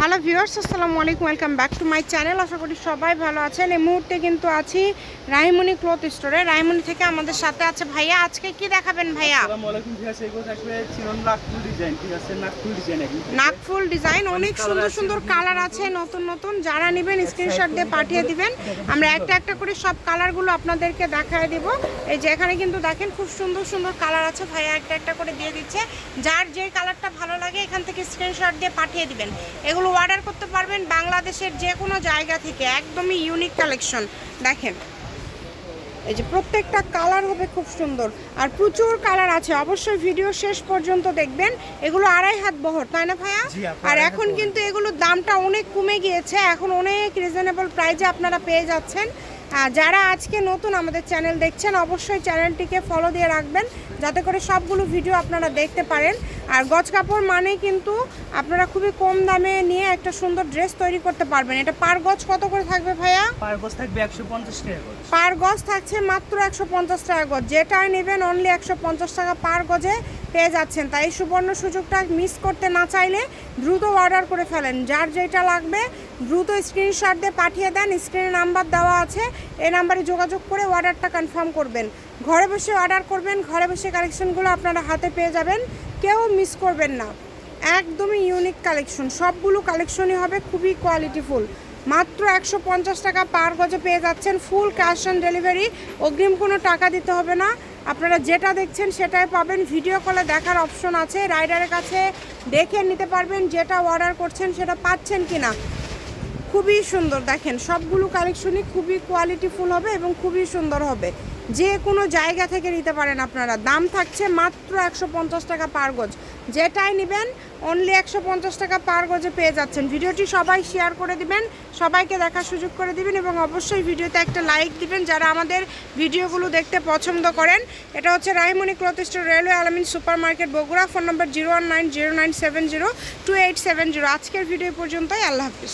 Hello viewers, আসসালামু আলাইকুম, welcome back to my channel. আশা করি সবাই ভালো আছেন। এই মুহূর্তে কিন্তু আছি রাহিমনি ক্লথ স্টোরে। রাহিমনি থেকে আমাদের সাথে আছে ভাইয়া। আজকে কি দেখাবেন ভাইয়া? আসসালামু আলাইকুম ভিউয়ার্স, এগুলো থাকবে চিরন নাকফুল ডিজাইন। ঠিক আছে, নাকফুল ডিজাইন একদম নাকফুল ডিজাইন, অনেক সুন্দর সুন্দর কালার আছে, নতুন নতুন। যারা নেবেন স্ক্রিনশট দিয়ে পাঠিয়ে দিবেন। আমরা একটা একটা করে সব কালারগুলো আপনাদেরকে দেখায় দিব। এই যে এখানে কিন্তু দেখেন খুব সুন্দর সুন্দর কালার আছে, ভাইয়া একটা একটা করে দিয়ে দিচ্ছে। যার যে কালারটা ভালো লাগে এখান থেকে স্ক্রিনশট দিয়ে পাঠিয়ে দিবেন। এগুলো অর্ডার করতে পারবেন বাংলাদেশের যে কোনো জায়গা থেকে। একদমই ইউনিক কালেকশন। দেখেন এই যে প্রত্যেকটা কালার হবে খুব সুন্দর, আর প্রচুর কালার আছে। অবশ্যই ভিডিও শেষ পর্যন্ত দেখবেন। এগুলো 2.5 হাত বহর, তাই না ভাইয়া? আর এখন কিন্তু এগুলোর দামটা অনেক কমে গিয়েছে, এখন অনেক রিজনেবল প্রাইসে আপনারা পেয়ে যাচ্ছেন। যারা আজকে নতুন আমাদের চ্যানেল দেখছেন অবশ্যই চ্যানেলটিকে ফলো দিয়ে রাখবেন, যাতে করে সবগুলো ভিডিও আপনারা দেখতে পারেন। আর গজ কাপড় মানে কিন্তু আপনারা খুবই কম দামে নিয়ে একটা সুন্দর ড্রেস তৈরি করতে পারবেন। এটা পার গজ কত করে থাকবে ভাইয়া? পার গজ থাকবে 150 টাকা গজ। পার গজ থাকছে মাত্র 150 টাকা গজ। যেটাই নেবেন অনলি 150 টাকা পার গজে পেয়ে যাচ্ছেন। তাই সুবর্ণ সুযোগটা মিস করতে না চাইলে দ্রুত অর্ডার করে ফেলেন। যার যেটা লাগবে দ্রুত স্ক্রিনশট দিয়ে পাঠিয়ে দেন। স্ক্রিনে নাম্বার দেওয়া আছে, এই নাম্বারে যোগাযোগ করে অর্ডারটা কনফার্ম করবেন। ঘরে বসে অর্ডার করবেন, ঘরে বসে কালেকশনগুলো আপনারা হাতে পেয়ে যাবেন, কেউ মিস করবেন না। একদমই ইউনিক কালেকশন, সবগুলো কালেকশনই হবে খুবই কোয়ালিটিফুল। মাত্র 150 টাকা পার গজে পেয়ে যাচ্ছেন। ফুল ক্যাশ অন ডেলিভারি, অগ্রিম কোনো টাকা দিতে হবে না। আপনারা যেটা দেখছেন সেটাই পাবেন। ভিডিও কলে দেখার অপশন আছে, রাইডারের কাছে দেখে নিতে পারবেন যেটা অর্ডার করছেন সেটা পাচ্ছেন কিনা। খুবই সুন্দর, দেখেন সবগুলো কালেকশনই খুবই কোয়ালিটিফুল হবে এবং খুবই সুন্দর হবে। যে কোনো জায়গা থেকে নিতে পারেন আপনারা। দাম থাকছে মাত্র 150 টাকা পার গজ। যেটাই নেবেন অনলি 150 টাকা পার গজে পেয়ে যাচ্ছেন। ভিডিওটি সবাই শেয়ার করে দিবেন, সবাইকে দেখার সুযোগ করে দিবেন, এবং অবশ্যই ভিডিওতে একটা লাইক দিবেন যারা আমাদের ভিডিওগুলো দেখতে পছন্দ করেন। এটা হচ্ছে রাহিমনি ক্লথ স্টোর, রেলওয়ে আলামিন সুপার মার্কেট, বগুড়া। ফোন নম্বর 01909702870। আজকের ভিডিও পর্যন্তই। আল্লাহ হাফিজ।